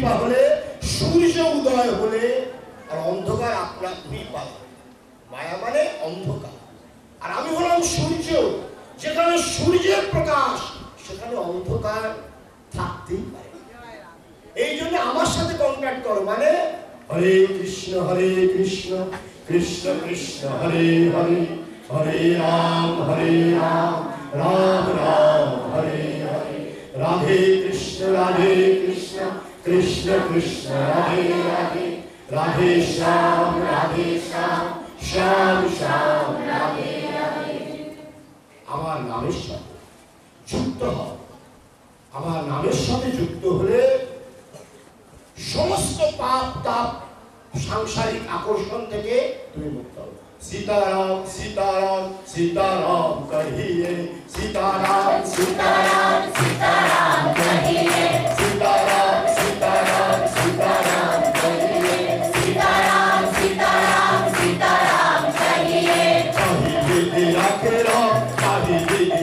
কৃপা হলে, সূর্য উদয় হলে, আর অন্ধকার আপনার কৃপা। মায়া মানে অন্ধকার, আর আমি হলাম সূর্য। যেখানে সূর্যের প্রকাশ সেখানে অন্ধকার থাকতেই পারে। এই জন্য আমার সাথে কন্ট্যাক্ট করো, মানে হরে কৃষ্ণ কৃষ্ণ কৃষ্ণ হরে হরে, হরে রাম রাম রাম হরে হরে, রাধে কৃষ্ণ কৃষ্ণ কৃষ্ণ রাধে রাধে, রাধে শ্যাম শ্যাম শ্যাম রাধে রাধে। আমার নামের সাথে যুক্ত হও। আমার নামের সাথে যুক্ত হলে সমস্ত পাপ তাপ সাংসারিক আকর্ষণ থেকে তুমি মুক্ত হবে। सीताराम सीताराम सीताराम कहिए, सीताराम सीताराम सीताराम कहिए, सीताराम सीताराम सीताराम कहिए, सीताराम सीताराम सीताराम कहिए। कहीं दीदी राखे राम, कहीं दीदी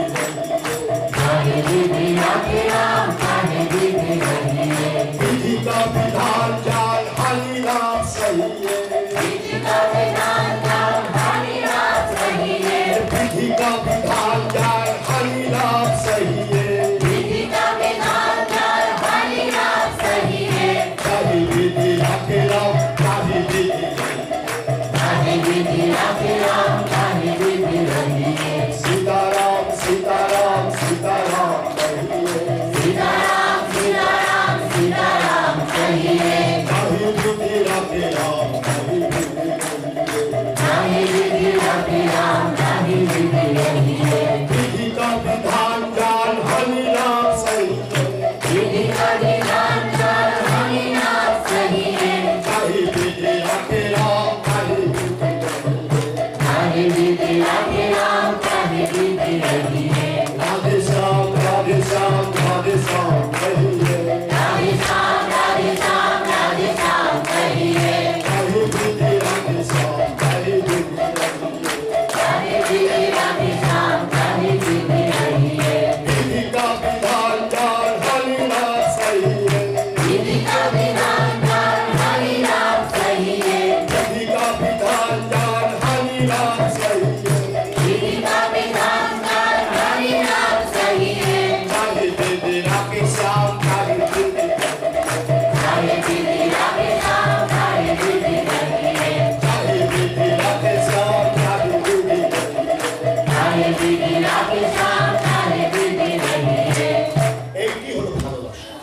कहीं दीदी राखे राम, कहीं दीदी रहिए। विधि का विधान जान हरि नाम सही है, विधि का विधान जान हरि नाम सही है, विधि का विधान जान हरि नाम सही है, विधि का विधान जान हरि नाम सही है। कहीं विधि राखे राम, कहीं विधि कहीं विधि राखे राम, कहीं विधि रहिए। सीताराम सीताराम सीताराम कहिए, सीताराम सीताराम सीताराम कहिए। कहीं विधि राखे राम, कहीं विधि कहीं विधि राखे राम, कहीं विधि रहिए। विधि का विधान जान हरि नाम सही है, विधि का विधान जान हरि नाम सही है। कहीं विधि राखे राम, कहीं विधि कहीं विधि राखे राम, कहीं विधि रहिए। राधे श्याम राधे श्याम राधे श्याम कहिए, राधे श्याम राधे श्याम राधे श्याम कहिए। कहीं विधि राधे श्याम, कहीं विधि कहीं विधि राधे श्याम, कहीं विधि रहिए। विधि का विधान जान हरि नाम सही है, विधि का विधान जान हरि नाम सही है, विधि का विधान जान हरि नाम सही है, विधि का विधान जान हरि नाम सही है। कहीं विधि राखे श्याम, कहीं विधि कहीं विधि राखे श्याम, कहीं विधि रहिए। कहीं विधि राखे श्याम, कहीं विधि कहीं विधि राखे श्याम, कहीं विधि रहिए। এইটি হলো ভালোবাসা।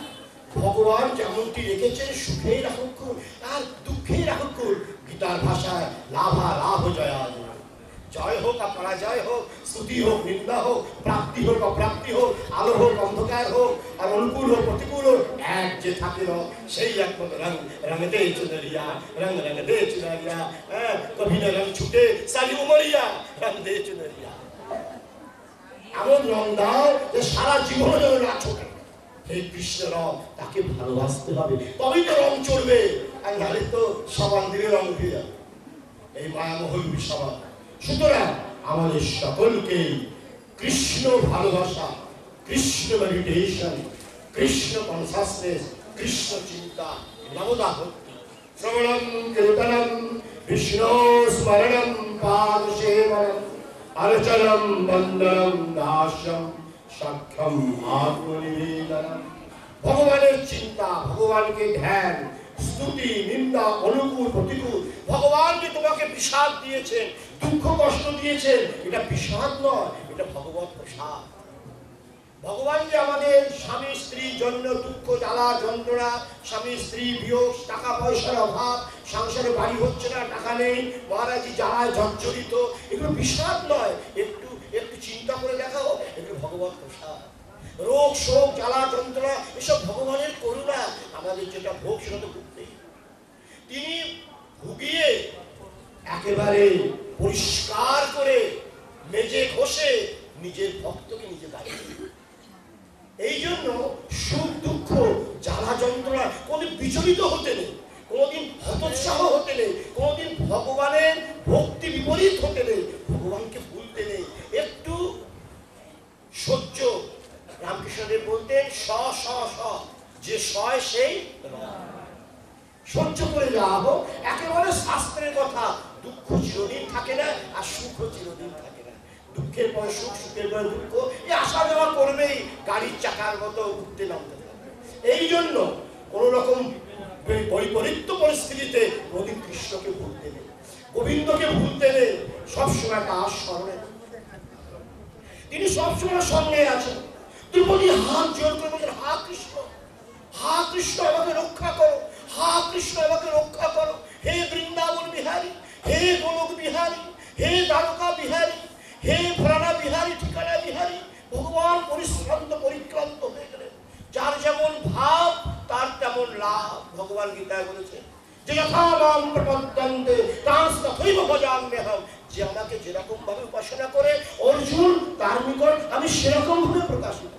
ভগবান যেমনটি রেখেছেন সুখেই রাখুক আর দুঃখেই রাখুক, গীতার ভাষায় লাভা লাভ জয়া জয়। জয় হোক আর পরাজয় হোক, স্তুতি হোক নিন্দা হোক, প্রাপ্তি হোক অপ্রাপ্তি হোক, আলো হোক অন্ধকার হোক, আর অনুকূল হোক প্রতিকূল হোক, এক যে থাকে সেই একমাত্র রঙ রঙ দে চুনরিয়া, রঙ রঙ দে চুনরিয়া, কবি না রঙ ছুটে সারি উমরিয়া, রঙ দে চুনরিয়া। এমন রং দাও যে সারা জীবন যেন না ছোটে। এই কৃষ্ণ রং, তাকে ভালোবাসতে হবে, তবেই তো রং চড়বে, আর নাহলে তো সাবান দিলে রং উঠে যাবে। এই মায়ামোহী সাবান। সুতরাং আমাদের সকলকে কৃষ্ণ ভালোবাসা, কৃষ্ণ মেডিটেশন, কৃষ্ণ কনসাসনেস, কৃষ্ণ চিন্তা, নবদা ভক্তি, শ্রবণম কীর্তনম বিষ্ণু স্মরণম পাদ সেবনম अर्चनम बंदनम दास्यम सख्यम आत्मनिवेदनम। भगवाনের চিন্তা, ভগবানকে ধ্যান, স্তুতি নিন্দা অনুকূল প্রতিকূল। ভগবান যে তোমাকে বিষাদ দিয়েছেন, দুঃখ কষ্ট দিয়েছেন, এটা বিষাদ নয়, এটা ভগবত প্রসাদ। ভগবান যে আমাদের স্বামী স্ত্রীর জন্য দুঃখ জ্বালা যন্ত্রণা, স্বামী স্ত্রী বিয়োগ, টাকা পয়সার অভাব, সংসারে বাড়ি হচ্ছে না, টাকা নেই, মহারাজি জ্বালায় জর্জরিত, এগুলো বিষাদ নয়। একটু একটু চিন্তা করে দেখাও, এগুলো ভগবত প্রসাদ। রোগ শোক জ্বালা যন্ত্রণা এসব ভগবানের করুণা। আমাদের যেটা ভোগ সেটা তো ভুগতেই। তিনি ভুগিয়ে একেবারে পরিষ্কার করে মেজে ঘষে নিজের ভক্তকে নিজে দাঁড়িয়ে। এই জন্য সুখ দুঃখ জ্বালা যন্ত্রণা কোনদিন বিচলিত হতে নেই, কোনদিন হতোৎসাহ হতে নেই, কোনদিন ভগবানের ভক্তি বিপরীত হতে নেই, ভগবানকে ভুলতে নেই। একটু সহ্য। রামকৃষ্ণদেব বলতেন স স স, যে সয় সেই রয়। সহ্য করে যাওয়া হোক। একেবারে শাস্ত্রের কথা, দুঃখ চিরদিন থাকে না আর সুখ চিরদিন থাকে না। দুঃখের পরে সুখ, সুখের পরে দুঃখ, এই আসা যাওয়া করবেই, গাড়ির চাকার মতো উঠতে নামতে থাকবে। এই জন্য কোন রকম বৈপরীত্য পরিস্থিতিতে কোনদিন কৃষ্ণকে ভুলতে নেই, গোবিন্দকে ভুলতে নেই। সবসময় তার স্মরণে তিনি সবসময় সঙ্গে আছেন। দ্রৌপদী হাত জোর করে বলছেন, হা কৃষ্ণ, হা কৃষ্ণ আমাকে রক্ষা করো, হা কৃষ্ণ আমাকে রক্ষা করো। হে বৃন্দাবন বিহারী, হে গোলক বিহারী, হে দ্বারকা বিহারী, হে ভরানা বিহারী, ঠিকানা বিহারী। ভগবান পরিশ্রান্ত পরিক্রান্ত হয়ে গেলেন। যার যেমন ভাব তার তেমন লাভ। ভগবান গীতায় বলেছে যে যথা মাম প্রপদ্যন্তে তথৈব ভজাম্যহম, যে আমাকে যেরকম ভাবে উপাসনা করে অর্জুন তার নিকট আমি সেরকম ভাবে প্রকাশিত।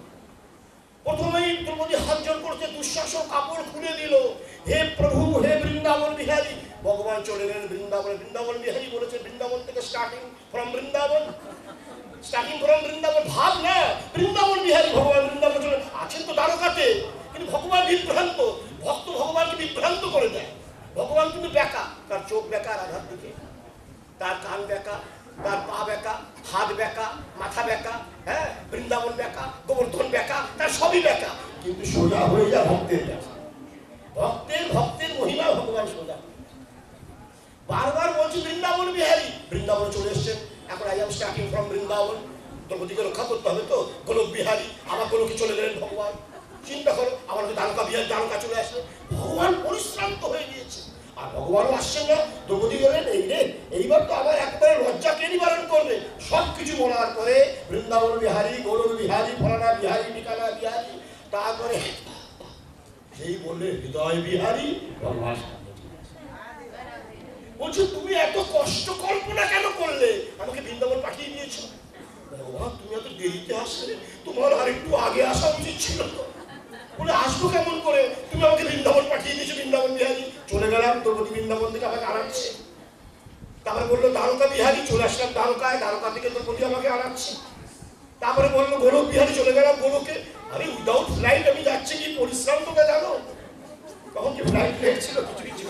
প্রথমেই দ্রৌপদী হাত জোড় করতে দুঃশাসন কাপড় খুলে দিল, হে প্রভু, হে বৃন্দাবন বিহারী। ভগবান চলে গেলেন বৃন্দাবনে। বৃন্দাবন বিহারী বলেছে বৃন্দাবন থেকে starting from Vrindavan, starting from Vrindavan. ভাব না বৃন্দাবন বিহারী, ভগবান বৃন্দাবন চলে আছেন তো দ্বারকাতে, কিন্তু ভগবান বিভ্রান্ত। ভক্ত ভগবানকে বিভ্রান্ত করে দেয়। ভগবান কিন্তু বেকা, তার চোখ বেকা রাধার দিকে, তার কান বেকা, তার পা বেকা, হাত বেকা, মাথা বেকা, হ্যাঁ বৃন্দাবন বেকা, গোবর্ধন বেকা, তার সবই বেকা, কিন্তু সোজা হয়ে যায় ভক্তের বেকা। ভক্তের মহিমা ভগবান সোজা। বারবার বলছি বৃন্দাবন বিহারী, বৃন্দাবন চলে এসছেন। এখন I am starting from Vrindavan. দ্রৌপদীকে রক্ষা করতে হবে তো, গোলক বিহারী, আবার গোলকে চলে গেলেন ভগবান। চিন্তা করো, আমার দ্বারকা বিহারী, দ্বারকা চলে আসলে ভগবান পরিশ্রান্ত হয়ে গিয়েছে। আর ভগবানও আসছেন না। দ্রৌপদী গেলেন, এই রে এইবার তো আবার একবারে লজ্জাকে নিবারণ করবে। সবকিছু বলার পরে বৃন্দাবন বিহারী, গোলক বিহারী, ফলানা বিহারী, ঠিকানা বিহারী, তারপরে যেই বললে হৃদয় বিহারী, ভগবান বলছে তুমি এত কষ্ট কল্পনা কেন করলে, আমাকে বৃন্দাবন পাঠিয়ে দিয়েছো। ভগবান তুমি এত দেরিতে আসলে, তোমার আর একটু আগে আসা উচিত ছিল। বলে আসবো কেমন করে, তুমি আমাকে বৃন্দাবন পাঠিয়ে দিয়েছো। বৃন্দাবন বিহারী চলে গেলাম, দ্রৌপদী বৃন্দাবন থেকে আমাকে আনাচ্ছে। তারপরে বললো দ্বারকা বিহারী, চলে আসলাম দ্বারকায়, দ্বারকা থেকে দ্রৌপদী আমাকে আনাচ্ছে। তারপরে বললো গোলক বিহারী, চলে গেলাম গোলকে। আরে উইদাউট ফ্লাইট আমি যাচ্ছি, কি পরিশ্রম তোকে জানো। তখন কি ফ্লাইট প্লেট ছিল, কিছু কিছু।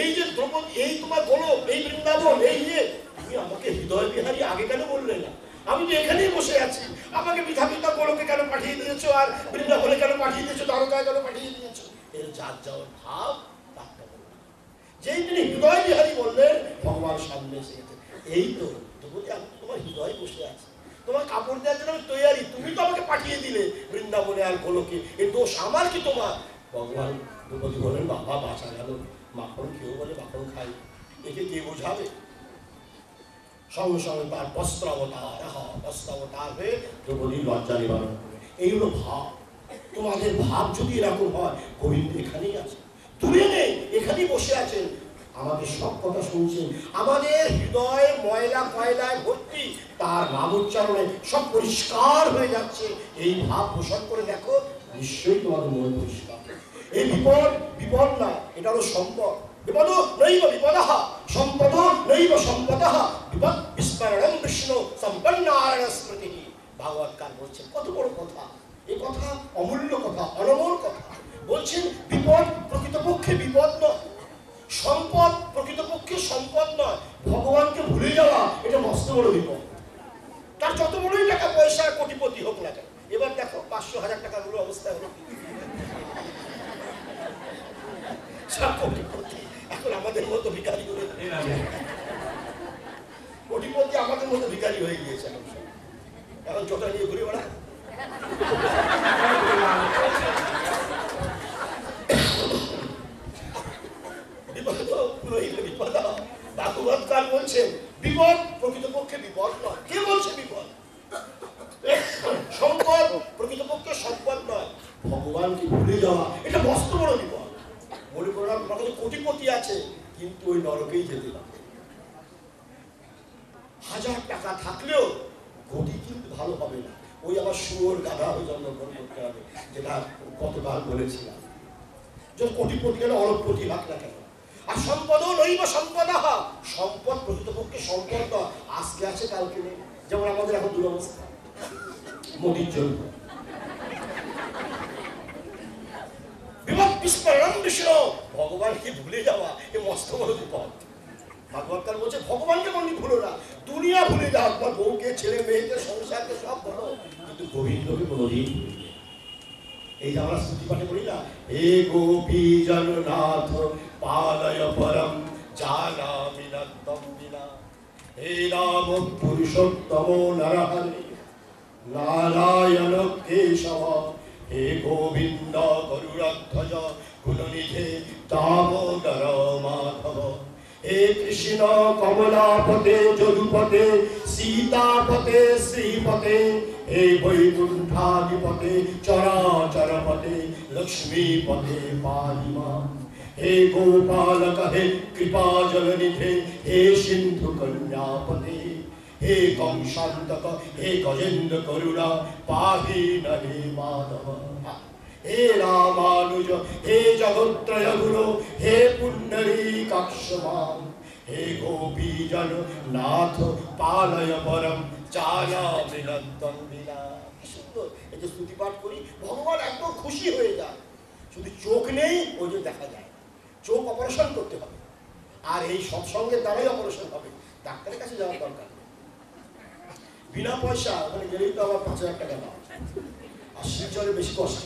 এই যে দ্রৌপদী, এই তোমার গোলক, এই বৃন্দাবন, এই যে তুমি আমাকে হৃদয় বিহারী আগে কেন বললে না, আমি তো এখানেই বসে আছি। আমাকে পিতা পিতা গোলকে কেন পাঠিয়ে দিয়েছো, আর বৃন্দাবনে কেন পাঠিয়ে দিয়েছো, দ্বারকায় কেন পাঠিয়ে দিয়েছো। এর যার যাওয়ার ভাব তাকে বললেন। যেই তিনি হৃদয় বিহারী বললেন, ভগবান সামনে এসে গেছে। এই তো দ্রৌপদী, আমি তোমার হৃদয় বসে আছি, তোমার কাপড় দেওয়ার জন্য আমি তৈরি, তুমি তো আমাকে পাঠিয়ে দিলে বৃন্দাবনে আর গোলকে, এই দোষ আমার কি তোমার। ভগবান দ্রৌপদী বলেন, বাবা বাঁচা গেল, মাখন কেউ বলে মাখন খাই, একে কে বোঝাবে। সঙ্গে সঙ্গে তার বস্ত্রাবতার হয়ে দ্রৌপদী লজ্জা নিবারণ করে। এই হলো ভাব। তোমাদের ভাব যদি এরকম হয়, গোবিন্দ এখানেই আছে, দূরে নেই, এখানেই বসে আছেন, আমাদের সব কথা শুনছেন। আমাদের হৃদয়ে ময়লা কয়লায় ভর্তি, তার নাম উচ্চারণে সব পরিষ্কার হয়ে যাচ্ছে। এই ভাব পোষণ করে দেখো, নিশ্চয়ই তোমাদের মন পরিষ্কার। এই বিপদ না, এটা হলো সম্পদ। বিপদ নৈব বিপদঃ, সম্পদ নৈব সম্পদঃ, বিপদ বিস্মরণম বিষ্ণু সম্পন্নারায়ণ স্মৃতিঃ। ভাগবতকার বলছেন কত বড় কথা, এই কথা অমূল্য কথা, অনমোল কথা। বলছেন বিপদ প্রকৃতপক্ষে বিপদ নয়, সম্পদ প্রকৃতপক্ষে সম্পদ নয়। ভগবানকে ভুলে যাওয়া এটা মস্ত বড় বিপদ। তার যত বড়ই টাকা পয়সা কোটিপতি হোক না কেন। এবার দেখো 500,000 টাকার অবস্থা হলো এখন আমাদের মতো ভিখারি করে, কোটিপতি আমাদের মতো ভিখারি হয়ে গিয়েছে। এখন চোটা নিয়ে ঘুরে বেড়া। ভাগবতকার বলছেন বিপদ প্রকৃতপক্ষে বিপদ নয়। কে বলছে বিপদ? সম্পদ প্রকৃতপক্ষে সম্পদ নয়। ভগবানকে ভুলে যাওয়া এটা মস্ত বড় বিপদ। মনে করলাম তোমার কাছে কোটিপতি আছে, কিন্তু ওই নরকেই যেতে হবে। 1000 টাকা থাকলেও গতি কিন্তু ভালো হবে না, ওই আবার শুয়োর গাধা হয়ে জন্মগ্রহণ করতে হবে, যেটা কতবার বলেছিলাম। যখন কোটিপতি গেলে অরবপতি ভাগ না কেন। আর সম্পদও নৈব সম্পদঃ, সম্পদ প্রকৃতপক্ষে সম্পদ নয়, আজকে আছে কালকে নেই। যেমন আমাদের এখন দুরবস্থা মোদির জন্য। বিভক্ত বিস্মরণ বিষ্ণু, ভগবানকে ভুলে যাওয়া এ মস্ত বড় বিপদ। ভাগবতকাল বলছে ভগবানকে মনে ভুলো না, দুনিয়া ভুলে যাও, তোমার বউকে, ছেলে মেয়েকে, সংসারকে সব বলো, কিন্তু গোবিন্দকে কোনোদিন। এই যে আমরা স্তুতি পাঠে বলি না, হে গোপী জগন্নাথ পালয় পরম জানামি নন্দম বিনা, হে রাম পুরুষোত্তম নরহরি নারায়ণ কেশব, হে গোবিন্দ গরুড়ধ্বজ গুণনিধে দামোদর মাধব, হে কৃষ্ণ কমলাপতে যদুপতে সীতাপতে শ্রীপতে, হে বৈকুণ্ঠাধিপতে চরাচরপতে লক্ষ্মীপতে পাহি মাম, হে গোপালক হে কৃপা জলনিধে, হে সিন্ধু কন্যাপতে, হে কংসান্তক হে গজেন্দ্র করুণা পাহি হে মাধব, হে রামানুজ হে জগত্রয় গুরু, হে পুণ্ডরীকাক্ষ মাম, হে গোপীজন নাথ পালয় পরম জানামি নন্দম বিনা। কি সুন্দর এই যে স্তুতি পাঠ করি, ভগবান একদম খুশি হয়ে যায়। শুধু চোখ নেই, ওই যে দেখা যায়, চোখ অপারেশন করতে হবে, আর এই সৎসঙ্গের দ্বারাই অপারেশন হবে, ডাক্তারের কাছে যাওয়ার দরকার নেই। বিনা পয়সা ওখানে গেলেই তো আবার 5,000 টাকা দাও, আর শিলচরে বেশি কষ্ট।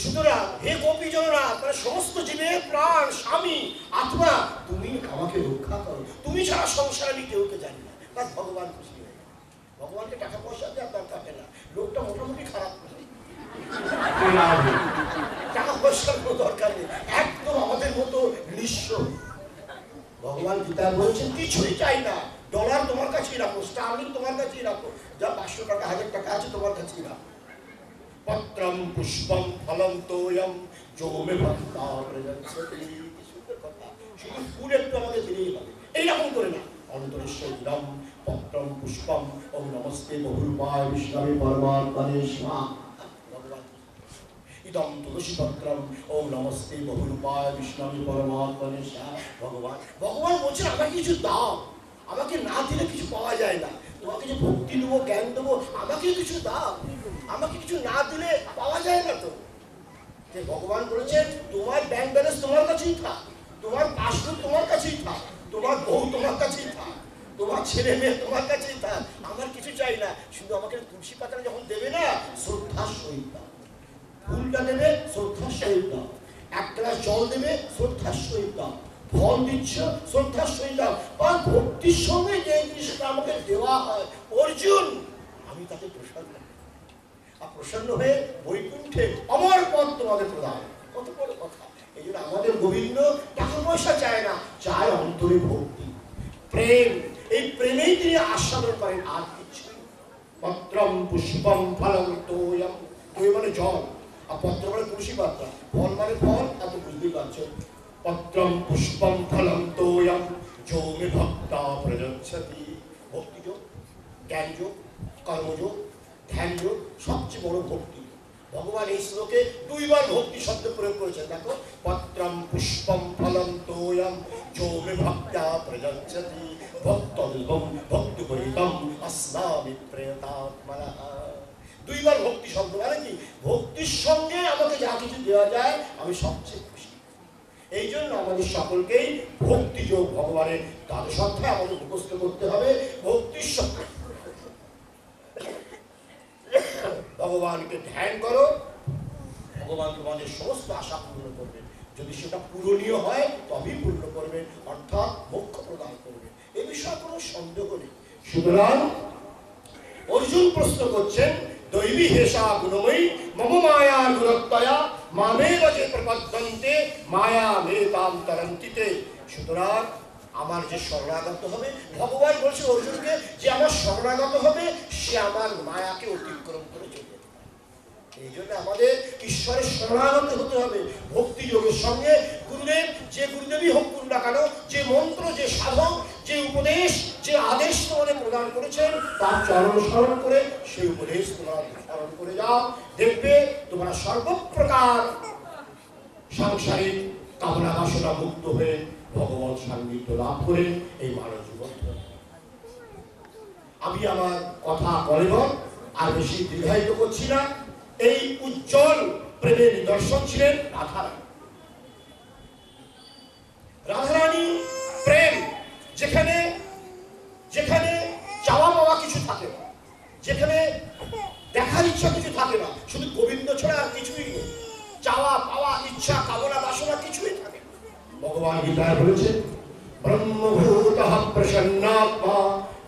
সুতরাং হে গোপী জনরা, তারা সমস্ত জীবের প্রাণ, স্বামী, আত্মা, তুমি আমাকে রক্ষা করো, তুমি ছাড়া সংসার আমি কেউকে জানি না। তার ভগবান খুশি হয়ে যায়। ভগবানকে টাকা পয়সা দেওয়ার দরকার না, লোকটা মোটামুটি খারাপ করে, টাকা পয়সার কোনো দরকার নেই, একদম আমাদের মতো নিঃস্ব। ভগবান গীতায় বলছেন কিছুই চাই না, ডলার তোমার কাছেই রাখো, স্টার্লিং তোমার কাছেই রাখো, যা 500 টাকা 1000 টাকা আছে তোমার কাছেই রাখো। পত্রম পুষ্পম ফলম তোয়ম যো মে ভক্তা প্রযচ্ছতি। সুন্দর কথা, শুধু ফুল একটু আমাকে দিলেই হবে, এইরকম করে না। অন্তরেশ্বরম পত্রম পুষ্পম ওম নমস্তে বহুরূপায় বিষ্ণবে পরমাত্মনে স্বাহা। ভগবান ইদম তুলসী পত্রম ওম নমস্তে বহুরূপায় বিষ্ণবে পরমাত্মনে স্বাহা। ভগবান ভগবান বলছেন আমাকে কিছু দাও, আমাকে না দিলে কিছু পাওয়া যায় না, তোমাকে যে ভক্তি দেবো, জ্ঞান দেবো, আমাকে কিছু দাও, আমাকে কিছু না দিলে পাওয়া যায় না। তো যে ভগবান বলেছেন তোমার ব্যাংক ব্যালেন্স তোমার কাছেই থাক, তোমার পাসবুক তোমার কাছেই থাক, তোমার বউ তোমার কাছেই থাক, তোমার ছেলে মেয়ে তোমার কাছেই থাক, আমার কিছু চাই না। শুধু আমাকে তুলসী পাতা যখন দেবে না, শ্রদ্ধার সহিত দাও, ফুলটা দেবে শ্রদ্ধার সহিত দাও, 1 গ্লাস জল দেবে শ্রদ্ধার সহিত দাও, ফল দিচ্ছ শ্রদ্ধার সহিত দাও। আর ভক্তির সঙ্গে যে জিনিসটা আমাকে দেওয়া হয় অর্জুন, আমি তাকে প্রসন্ন, আর প্রসন্ন হয়ে বৈকুণ্ঠে অমর পদ তোমাদের প্রদান। কত বড় কথা! এই জন্য আমাদের গোবিন্দ টাকা পয়সা চায় না, চায় অন্তরে ভক্তি, প্রেম। এই প্রেমেই তিনি আস্বাদন করেন, আর কিছু। পত্রম পুষ্পম ফলম তোয়ম, তোয় মানে জল, আর পত্র মানে তুলসী পাতা, ফল মানে ফল, আর তো বুঝতেই পারছো। পত্রম পুষ্পম ফলম তোয়ম যো মে ভক্তা প্রযচ্ছতি। ভক্তিযোগ, জ্ঞানযোগ, কর্মযোগ, ধ্যানযোগ, সবচেয়ে বড় ভক্তি। ভগবান এই শ্লোকে 2 বার ভক্তি শব্দ প্রয়োগ করেছেন। দেখো, পত্রম পুষ্পম ফলম তোয়ম যো মে ভক্তা প্রযচ্ছতি ভক্তদুর্গম ভক্তিপরিতম अस्माभि প্রেয়তাত্মনঃ। 2 বার ভক্তি শব্দ মানে কি? ভক্তির সঙ্গে আমাকে যা কিছু দেওয়া যায় আমি সবচেয়ে খুশি। এই জন্য আমাদের সকলকেই ভক্তিযোগ, ভগবানের দ্বাদশ অধ্যায় আমাদের মুখস্থ করতে হবে। ভক্তির সঙ্গে ভগবানকে ধ্যান করো, ভগবান তোমাদের সমস্ত আশা পূর্ণ করবেন। যদি সেটা পূরণীয় হয় তবেই পূর্ণ করবেন, অর্থাৎ মোক্ষ প্রদান করবেন, এ বিষয়ে কোনো সন্দেহ নেই। সুতরাং অর্জুন প্রশ্ন করছেন, দৈবী হেষা গুণময়ী মম মায়া গুণত্বয়া মামেব যে প্রপদ্যন্তে মায়া মেতাম তরন্তিতে। সুতরাং আমার যে শরণাগত হবে, ভগবান বলছে অর্জুনকে, যে আমার শরণাগত হবে সে আমার মায়াকে অতিক্রম করে চলে যেতে পারে। এই জন্য আমাদের ঈশ্বরের শরণাগত হতে হবে ভক্তি যোগের সঙ্গে। গুরুদেব, যে গুরুদেবই হোক না কেন, যে মন্ত্র, যে সাধক, যে উপদেশ, যে আদেশ তোমাদের প্রদান করেছেন, তার চরণ স্মরণ করে সেই উপদেশ তোমরা স্মরণ করে যাও। দেখবে তোমরা সর্বপ্রকার সাংসারিক কামনা বাসনা মুক্ত হয়ে ভগবান সান্নিধ্য লাভ করে এই মানব জীবন। আমি আমার কথা বলব আর বেশি দীর্ঘায়িত করছি না। এই উজ্জ্বল প্রেমের নিদর্শন ছিলেন রাধারানী। রাধারানী প্রেম, যেখানে যেখানে চাওয়া পাওয়া কিছু থাকে না, যেখানে দেখার ইচ্ছা কিছু থাকে না, শুধু গোবিন্দ ছাড়া আর কিছুই নেই, চাওয়া পাওয়া ইচ্ছা কামনা বাসনা কিছুই থাকে না। ভগবান গীতায় বলেছেন ব্রহ্মভূতঃ প্রসন্নাত্মা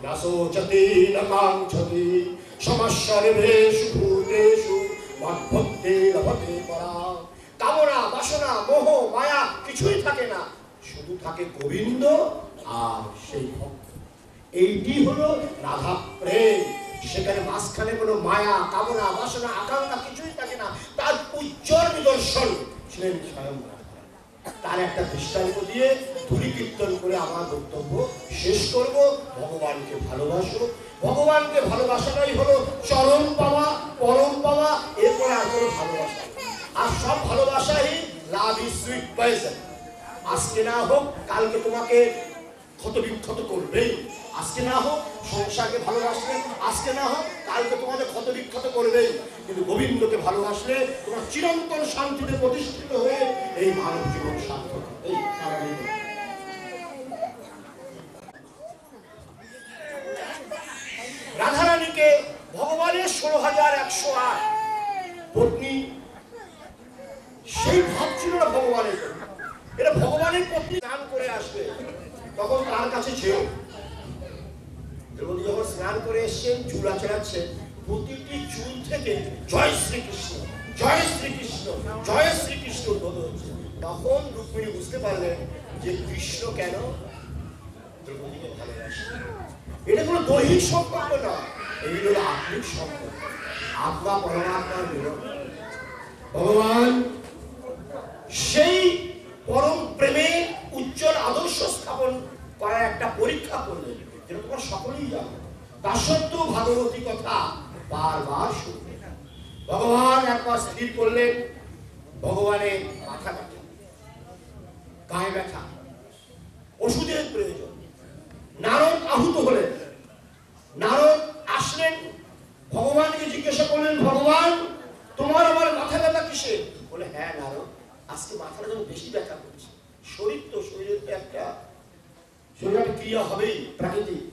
না শোচতি না কাঙ্ক্ষতি সমসর্বেষু ভূতেষু মদ্ভক্তি লভতে পরাং। কামনা বাসনা মোহ মায়া কিছুই থাকে না, শুধু থাকে গোবিন্দ আর সেই ভক্ত। এইটি হলো রাধা প্রেম। সেখানে মাঝখানে কোনো মায়া কামনা বাসনা আকাঙ্ক্ষা কিছুই থাকে না। তার উজ্জ্বল নিদর্শন ছিলেন স্বয়ং রাধা। তার একটা দৃষ্টান্ত দিয়ে ধুলি কীর্তন করে আমার বক্তব্য শেষ করব। ভগবানকে ভালোবাসো, ভগবানকে ভালোবাসাটাই হলো চরম পাওয়া, পরম পাওয়া, এরপরে আর কোনো ভালোবাসা। আর সব ভালোবাসাই লাভ ইজ সুইট পয়জন। আজকে না হোক কালকে তোমাকে ক্ষত বিক্ষত করবেই। আজকে না হোক সংসারকে ভালোবাসলে, আজকে না হোক কালকে তোমাদের ক্ষত বিক্ষত করবেই। কিন্তু গোবিন্দকে ভালোবাসলে তোমার চিরন্তন শান্তিতে প্রতিষ্ঠিত হয়ে এই মানব জীবন সার্থক। এই রাধারানীকে ভগবানের 16,108 পত্নী, সেই ভাব ছিল না ভগবানের। এটা ভগবানের পত্নী স্নান করে আসবে, তখন তার কাছে ছিল দ্রৌপদী যখন স্নান করে এসছেন, চুল আঁচড়াচ্ছেন, প্রতিটি চুল থেকে জয় শ্রীকৃষ্ণ, জয় শ্রীকৃষ্ণ, জয় শ্রীকৃষ্ণ ধ্বনি হচ্ছে। তখন রুক্মিণী বুঝতে পারলেন যে কৃষ্ণ কেন দ্রৌপদীকে ভালোবাসে। এটা কোনো দৈহিক সম্পর্ক না, এই হলো আত্মিক সম্পর্ক, আত্মা পরমাত্মার মিলন। ভগবান সেই পরম প্রেমে উজ্জ্বল আদর্শ স্থাপন করার একটা পরীক্ষা করলেন, যেটা তোমরা সকলেই জানো। তা সত্ত্বেও ভাগবতী কথা বারবার শুনবে। ভগবান একবার স্থির করলেন ভগবানের মাথা ব্যথা, গায়ে ব্যথা, ওষুধের প্রয়োজন। নারদ আহুত হলেন। নারদ আসলেন, ভগবানকে জিজ্ঞাসা করলেন, ভগবান তোমার আমার মাথা ব্যথা কিসে? বলে, হ্যাঁ নারদ, আজকে মাথাটা যেন বেশি ব্যথা করছে। শরীর তো, শরীরের তো একটা ক্রিয়া হবেই, প্রাকৃতিক।